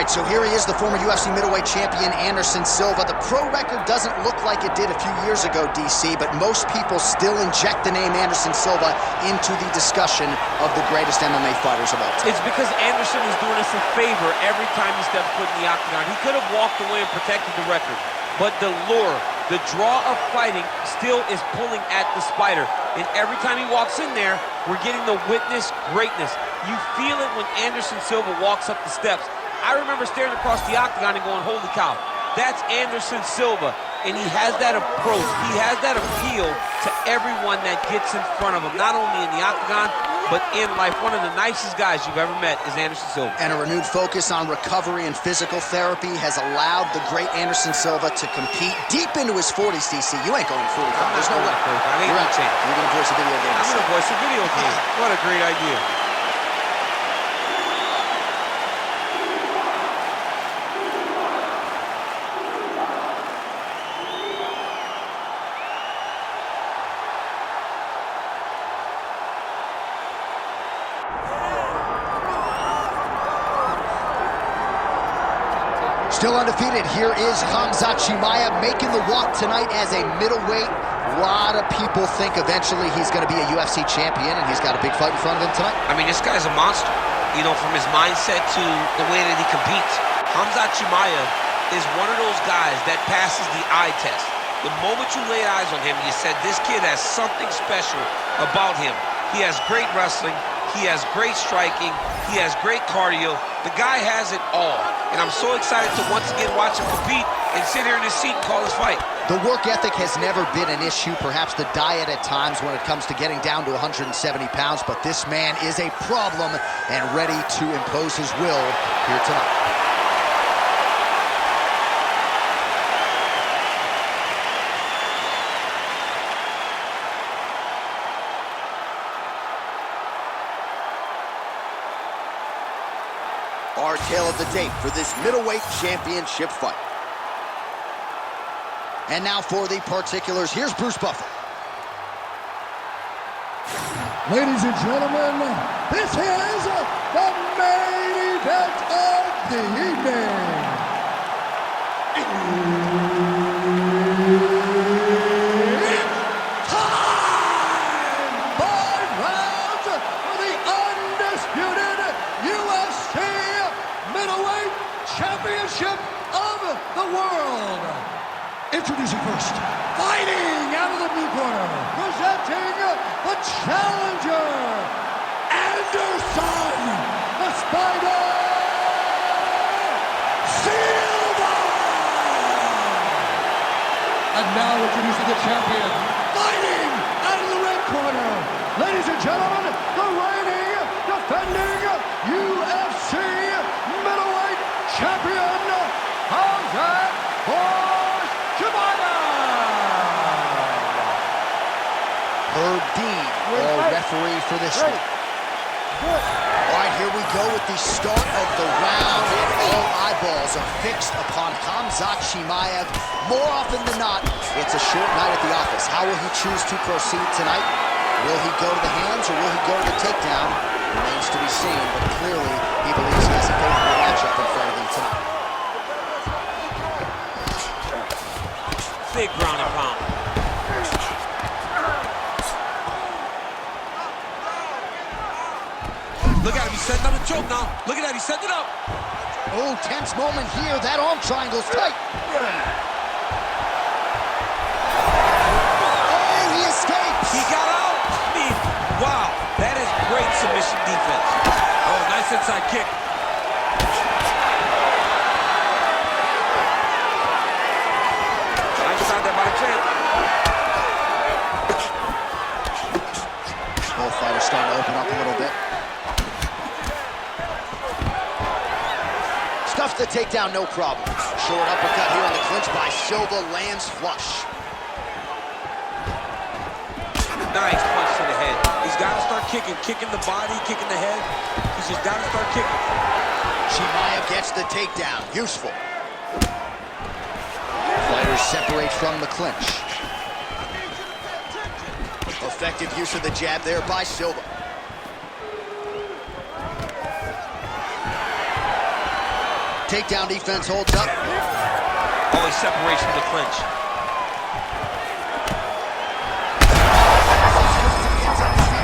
right, so here he is, the former UFC middleweight champion, Anderson Silva. The pro record doesn't look like it did a few years ago, DC, but most people still inject the name Anderson Silva into the discussion of the greatest MMA fighters of all time. It's because Anderson is doing us a favor every time he steps foot in the octagon. He could have walked away and protected the record, but the lure, the draw of fighting still is pulling at the spider. And every time he walks in there, we're getting to witness greatness. You feel it when Anderson Silva walks up the steps. I remember staring across the octagon and going, holy cow, that's Anderson Silva. And he has that approach, he has that appeal to everyone that gets in front of him, not only in the octagon, but in life. One of the nicest guys you've ever met is Anderson Silva. And a renewed focus on recovery and physical therapy has allowed the great Anderson Silva to compete deep into his 40s, DC. You ain't going 45, there's no way. I ain't no chance. You're gonna voice a video game. I'm gonna voice a video game. What a great idea. Still undefeated, here is Khamzat Chimaev making the walk tonight as a middleweight. A lot of people think eventually he's going to be a UFC champion, and he's got a big fight in front of him tonight. I mean, this guy's a monster, you know, from his mindset to the way that he competes. Khamzat Chimaev is one of those guys that passes the eye test. The moment you lay eyes on him, you said, this kid has something special about him. He has great wrestling, he has great striking, he has great cardio. The guy has it all. And I'm so excited to once again watch him compete and sit here in his seat and call his fight. The work ethic has never been an issue, perhaps the diet at times when it comes to getting down to 170 pounds, but this man is a problem and ready to impose his will here tonight. Our tale of the tape for this middleweight championship fight. And now for the particulars, here's Bruce Buffer. Ladies and gentlemen, this is the main event of the evening. Championship of the world. Introducing first, fighting out of the blue corner, presenting the challenger, Anderson, the Spider, Silva. And now introducing the champion, fighting out of the red corner, ladies and gentlemen, the reigning, defending UFC middleweight champion, Khamzat Chimaev. Herb Dean, referee for this one. All right, here we go with the start of the round, and all eyeballs are fixed upon Khamzat Chimaev. More often than not, it's a short night at the office. How will he choose to proceed tonight? Will he go to the hands or will he go to the takedown? Remains to be seen, but clearly he believes he has a favorable matchup in front of him tonight. Big ground and pound. Look at him, he's setting up a choke now. Look at that, he's setting it up. Oh, tense moment here. That arm triangle's tight. Oh, he escapes. He got out. I mean, wow, that is great submission defense. Oh, nice inside kick. Nice shot there by the champ. Both fighters starting to open up a little bit. Stuffs the takedown, no problem. Short uppercut here on the clinch by Silva, lands flush. Nice punch to the head. He's got to start kicking the body, kicking the head. He's just got to start kicking. Chimaev gets the takedown, useful. Fighters separate from the clinch. Effective use of the jab there by Silva. takedown defense holds up. Oh, he separates from the clinch.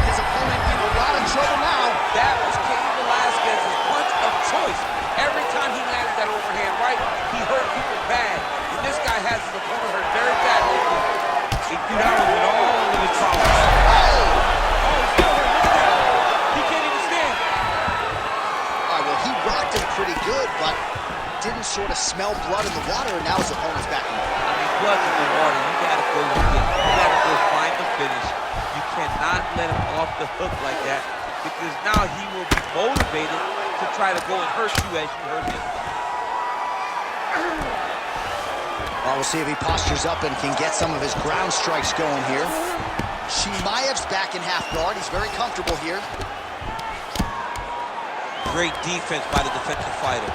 His opponent in a lot of trouble now. That was Cain Velasquez's punch of choice. Every time he landed that overhand right, he hurt people bad. And this guy has his opponent hurt very badly. He threw that one with all of his problems. Oh, he's still hurt. Look at that. He can't even stand. All right, well, he rocked him pretty good, but didn't sort of smell blood in the water, and now his opponent's back in the fight. I mean, blood's in the water. You gotta go get it. You gotta go find the finish. You cannot let him off the hook like that, because now he will be motivated to try to go and hurt you as you hurt him. Well, we'll see if he postures up and can get some of his ground strikes going here. Chimaev's back in half guard. He's very comfortable here. Great defense by the defensive fighter.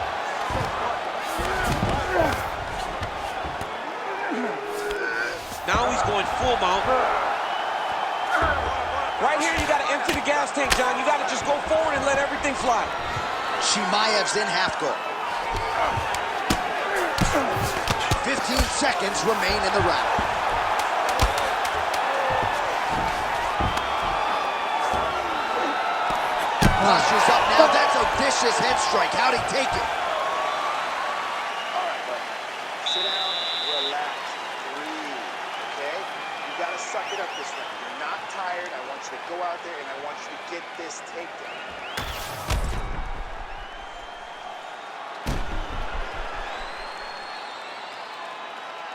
Now he's going full mount. Right here, you got to empty the gas tank, John. You got to just go forward and let everything fly. Chimaev's in half guard. 15 seconds remain in the round. Postures up now. That's a vicious head strike. How'd he take it? Sit down, relax, breathe, okay? You gotta suck it up this round. You're not tired. I want you to go out there and I want you to get this takedown.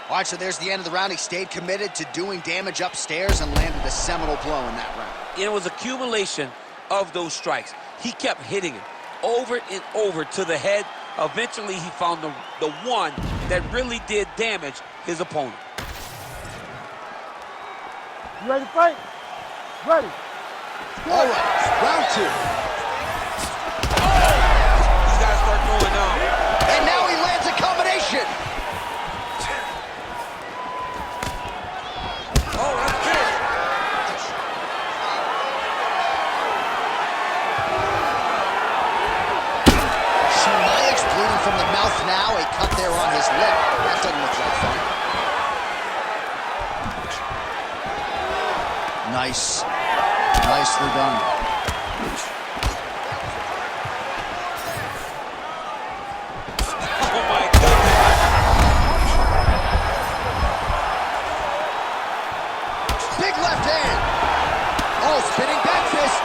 All right, so there's the end of the round. He stayed committed to doing damage upstairs and landed a seminal blow in that round. It was accumulation of those strikes. He kept hitting him over and over to the head. Eventually, he found the one that really did damage his opponent. You ready to fight? Ready. All right, round two. He's got to start going now. And now he lands a combination. Oh, that's big. Chimaev's bleeding from the mouth now. A cut there on his lip. That doesn't look like fun. Nice. Nicely done. Oh, my goodness. Big left hand. Oh, spinning back fist.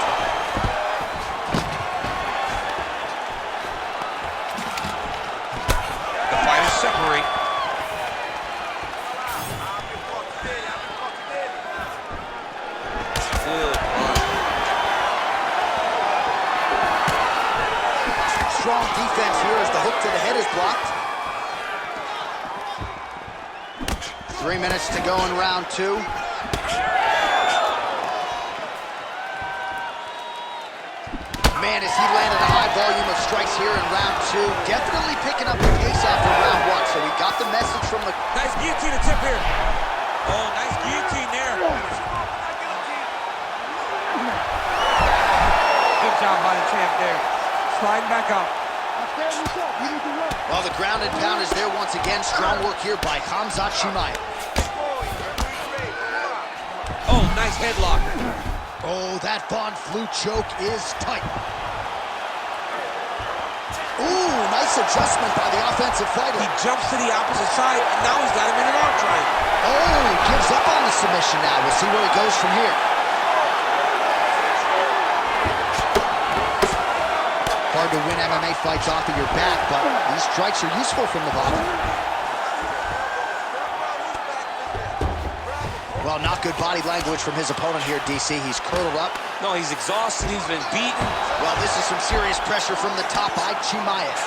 The fighters separate. Good. Strong defense here as the hook to the head is blocked. 3 minutes to go in round two. Man, as he landed a high volume of strikes here in round two, definitely picking up the pace after round one. So we got the message from the... Nice guillotine to tip here. Oh, nice guillotine there. Good job by the champ there. Sliding back out. Well, the ground and pound is there once again. Strong work here by Khamzat Chimaev. Oh, nice headlock. Oh, that Von Flue choke is tight. Ooh, nice adjustment by the offensive fighter. He jumps to the opposite side, and now he's got him in an arm triangle. Oh, gives up on the submission now. We'll see where he goes from here. Hard to win MMA fights off of your back, but these strikes are useful from the bottom. Well, not good body language from his opponent here, DC. He's curled up. No, he's exhausted. He's been beaten. Well, this is some serious pressure from the top by Chimaev.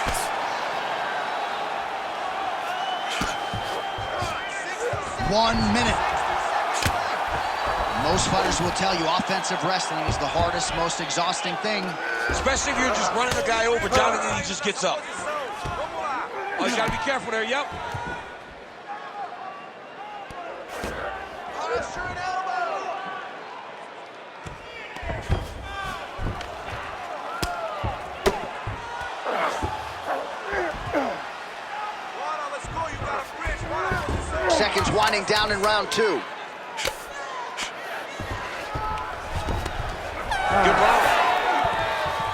One minute. Most fighters will tell you offensive wrestling is the hardest, most exhausting thing. Especially if you're just running the guy over, John, and then he just gets up. Oh, you gotta be careful there, yep. seconds winding down in round 2. Good round.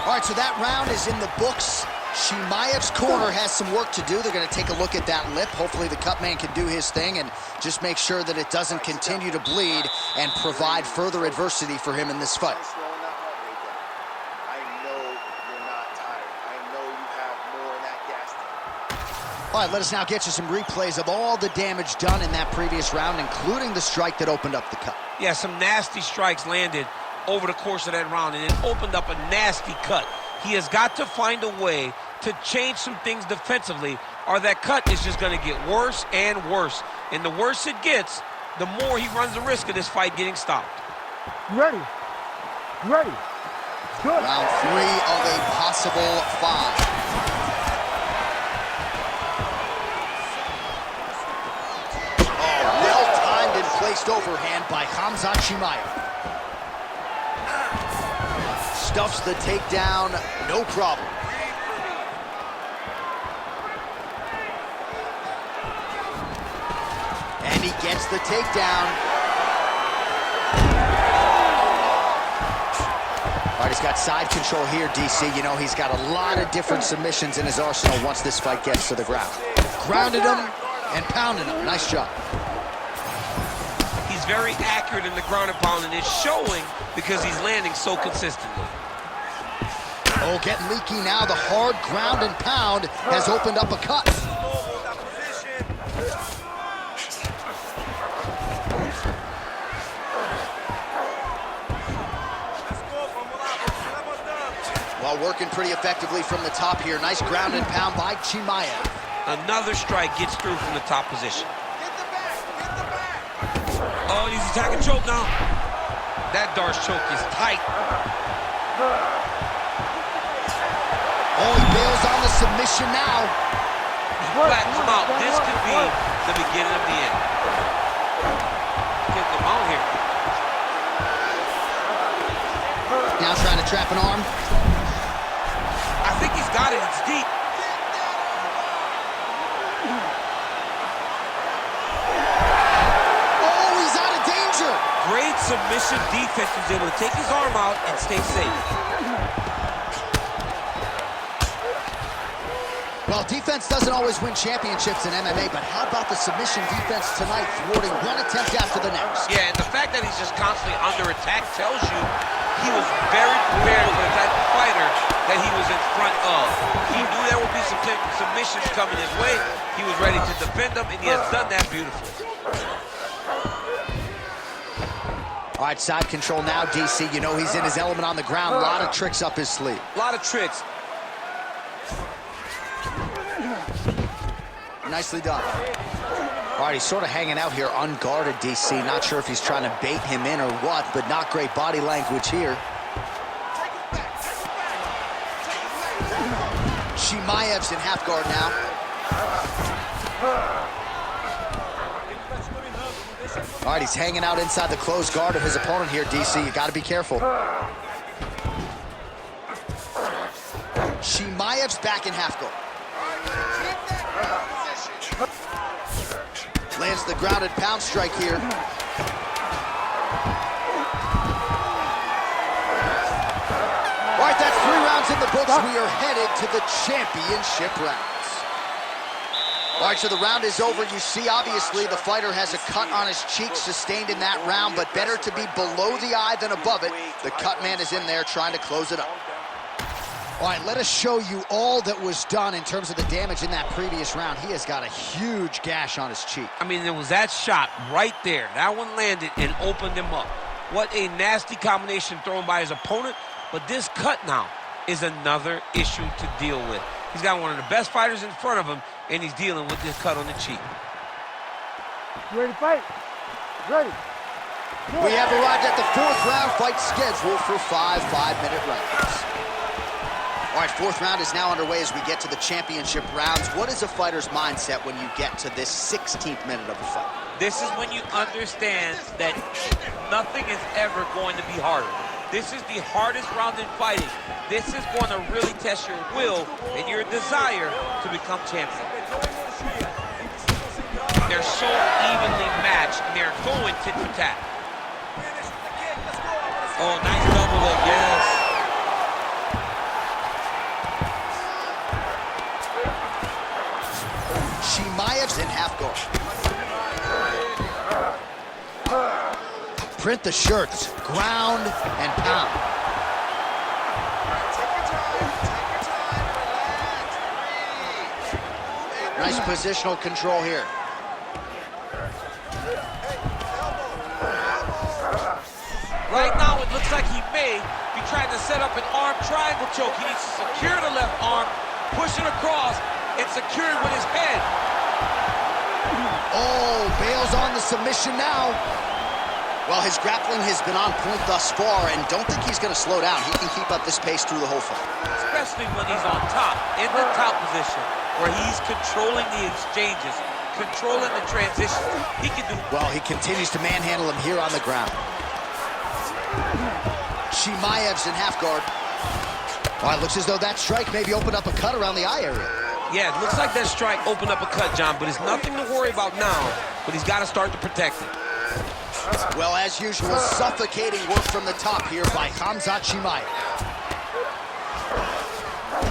All right, so that round is in the books. Chimaev's corner has some work to do. They're going to take a look at that lip. Hopefully the cut man can do his thing and just make sure that it doesn't continue to bleed and provide further adversity for him in this fight. I know you're not tired. I know you have more in that gas tank. All right, let us now get you some replays of all the damage done in that previous round, including the strike that opened up the cut. Yeah, some nasty strikes landed over the course of that round, and it opened up a nasty cut. He has got to find a way to change some things defensively, or that cut is just going to get worse and worse. And the worse it gets, the more he runs the risk of this fight getting stopped. Ready. Ready. Good. Round 3 of a possible 5. Oh, well-timed and placed overhand by Khamzat Chimaev. Stuffs the takedown, no problem. And he gets the takedown. All right, he's got side control here, DC. You know, he's got a lot of different submissions in his arsenal once this fight gets to the ground. Grounded him and pounded him. Nice job. He's very accurate in the ground and pound, and it's showing because he's landing so consistently. Oh, getting leaky now. The hard ground and pound has opened up a cut. Well, working pretty effectively from the top here. Nice ground and pound by Chimaev. Another strike gets through from the top position. Oh, he's attacking choke now. That Darce choke is tight. Oh, he bails on the submission now. He flattens him out. This could be the beginning of the end. Get them out here. Now trying to trap an arm. I think he's got it. It's deep. Oh, he's out of danger. Great submission defense. He's able to take his arm out and stay safe. Well, defense doesn't always win championships in MMA, but how about the submission defense tonight, thwarting one attempt after the next? Yeah, and the fact that he's just constantly under attack tells you he was very prepared for the type of fighter that he was in front of. He knew there would be some submissions coming his way. He was ready to defend them, and he has done that beautifully. All right, side control now, DC. You know he's in his element on the ground. A lot of tricks up his sleeve. A lot of tricks. Nicely done. All right, he's sort of hanging out here unguarded, DC. Not sure if he's trying to bait him in or what, but not great body language here. Chimaev's in half guard now. All right, he's hanging out inside the closed guard of his opponent here, DC. You got to be careful. Chimaev's back in half guard. Lands the grounded pound strike here. All right, that's 3 rounds in the books. We are headed to the championship rounds. All right, so the round is over. You see, obviously, the fighter has a cut on his cheek sustained in that round, but better to be below the eye than above it. The cut man is in there trying to close it up. All right, let us show you all that was done in terms of the damage in that previous round. He has got a huge gash on his cheek. I mean, there was that shot right there. That one landed and opened him up. What a nasty combination thrown by his opponent. But this cut now is another issue to deal with. He's got one of the best fighters in front of him, and he's dealing with this cut on the cheek. You ready to fight? Ready. We have arrived at the 4th round fight scheduled for 5 5-minute rounds. All right, 4th round is now underway as we get to the championship rounds. What is a fighter's mindset when you get to this 16th minute of a fight? This is when you understand that nothing is ever going to be harder. This is the hardest round in fighting. This is going to really test your will and your desire to become champion. They're so evenly matched, and they're going tit for tat. Oh, nice double leg, yes. Chimaev's in half guard. Print the shirts, ground and pound. Nice positional control here. Right now, it looks like he may be trying to set up an arm triangle choke. He needs to secure the left arm, push it across, and secure it with his head. Oh, bails on the submission now. Well, his grappling has been on point thus far, and don't think he's going to slow down. He can keep up this pace through the whole fight. Especially when he's on top, in the top position, where he's controlling the exchanges, controlling the transitions. He can do... Well, he continues to manhandle him here on the ground. Chimaev's in half guard. Well, it looks as though that strike maybe opened up a cut around the eye area. Yeah, it looks like that strike opened up a cut, John, but it's nothing to worry about now, but he's got to start to protect it. Well, as usual, suffocating work from the top here by Khamzat Chimaev.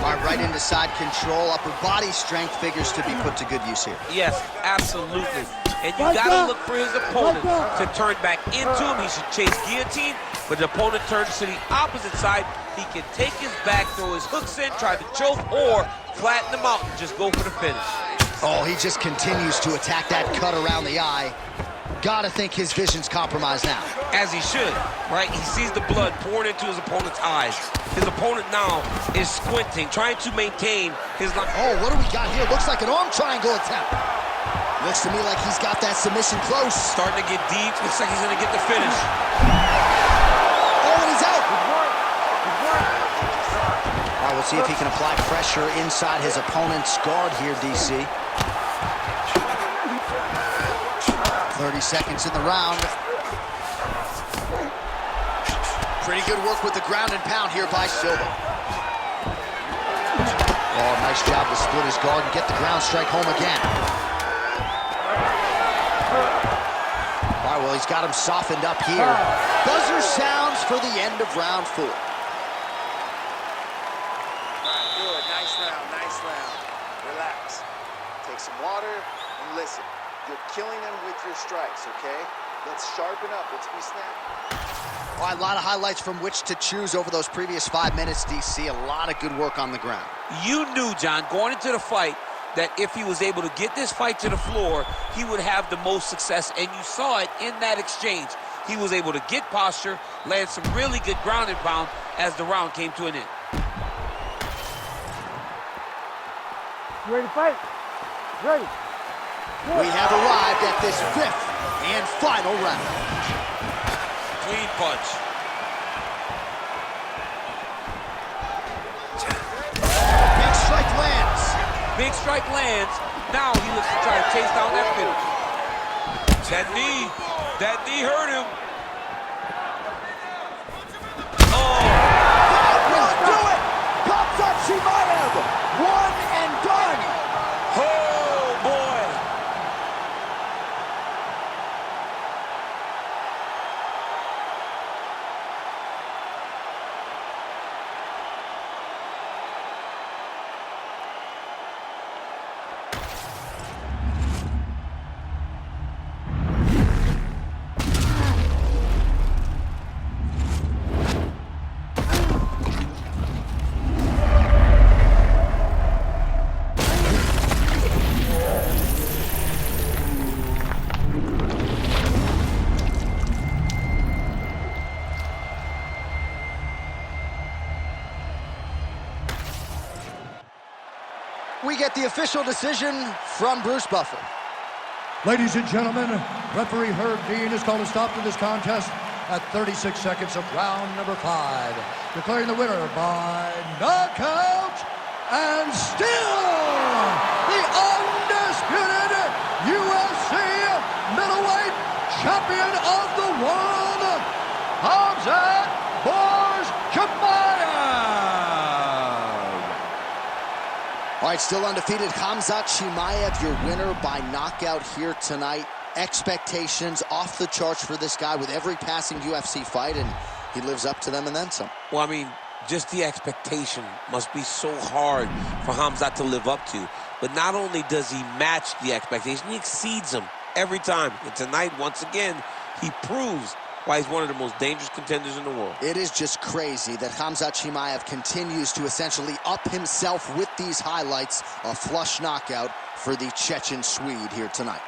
All right, right into side control. Upper body strength figures to be put to good use here. Yes, absolutely. And you got to look for his opponent to turn back into him. He should chase guillotine, but the opponent turns to the opposite side. He can take his back, throw his hooks in, try to choke, or flatten him out and just go for the finish. Oh, he just continues to attack that cut around the eye. Gotta think his vision's compromised now. As he should, right? He sees the blood pouring into his opponent's eyes. His opponent now is squinting, trying to maintain his... Oh, what do we got here? Looks like an arm triangle attempt. Looks to me like he's got that submission close. Starting to get deep. Looks like he's gonna get the finish. Oh, and he's out. All right, we'll see if he can apply pressure inside his opponent's guard here, DC. 30 seconds in the round. Pretty good work with the ground and pound here by Silva. Oh, nice job to split his guard and get the ground strike home again. All right, well, he's got him softened up here. Buzzer sounds for the end of round 4. All right, good. Nice round, nice round. Relax. Take some water and listen. You're killing them with your strikes, okay? Let's sharpen up. Let's be snappy. All right, a lot of highlights from which to choose over those previous 5 minutes, DC. A lot of good work on the ground. You knew, John, going into the fight, that if he was able to get this fight to the floor, he would have the most success, and you saw it in that exchange. He was able to get posture, land some really good ground and pound as the round came to an end. You ready to fight? Ready. We have arrived at this 5th and final round. Clean punch. Big strike lands. Big strike lands. Now he looks to try to chase down that finish. That knee hurt him. Oh! That will do it! Khamzat Chimaev, one and done. Oh, boy! We get the official decision from Bruce Buffer. Ladies and gentlemen, referee Herb Dean has called a stop to this contest at 36 seconds of round number 5, declaring the winner by knockout and still the undisputed UFC middleweight champion of the world, Khamzat Chimaev. All right, still undefeated, Khamzat Chimaev, your winner by knockout here tonight. expectations off the charts for this guy with every passing UFC fight, and he lives up to them and then some. Well, I mean, just the expectation must be so hard for Khamzat to live up to. But not only does he match the expectation, he exceeds them every time. And tonight, once again, he proves why he's one of the most dangerous contenders in the world. It is just crazy that Khamzat Chimaev continues to essentially up himself with these highlights. A flush knockout for the Chechen Swede here tonight.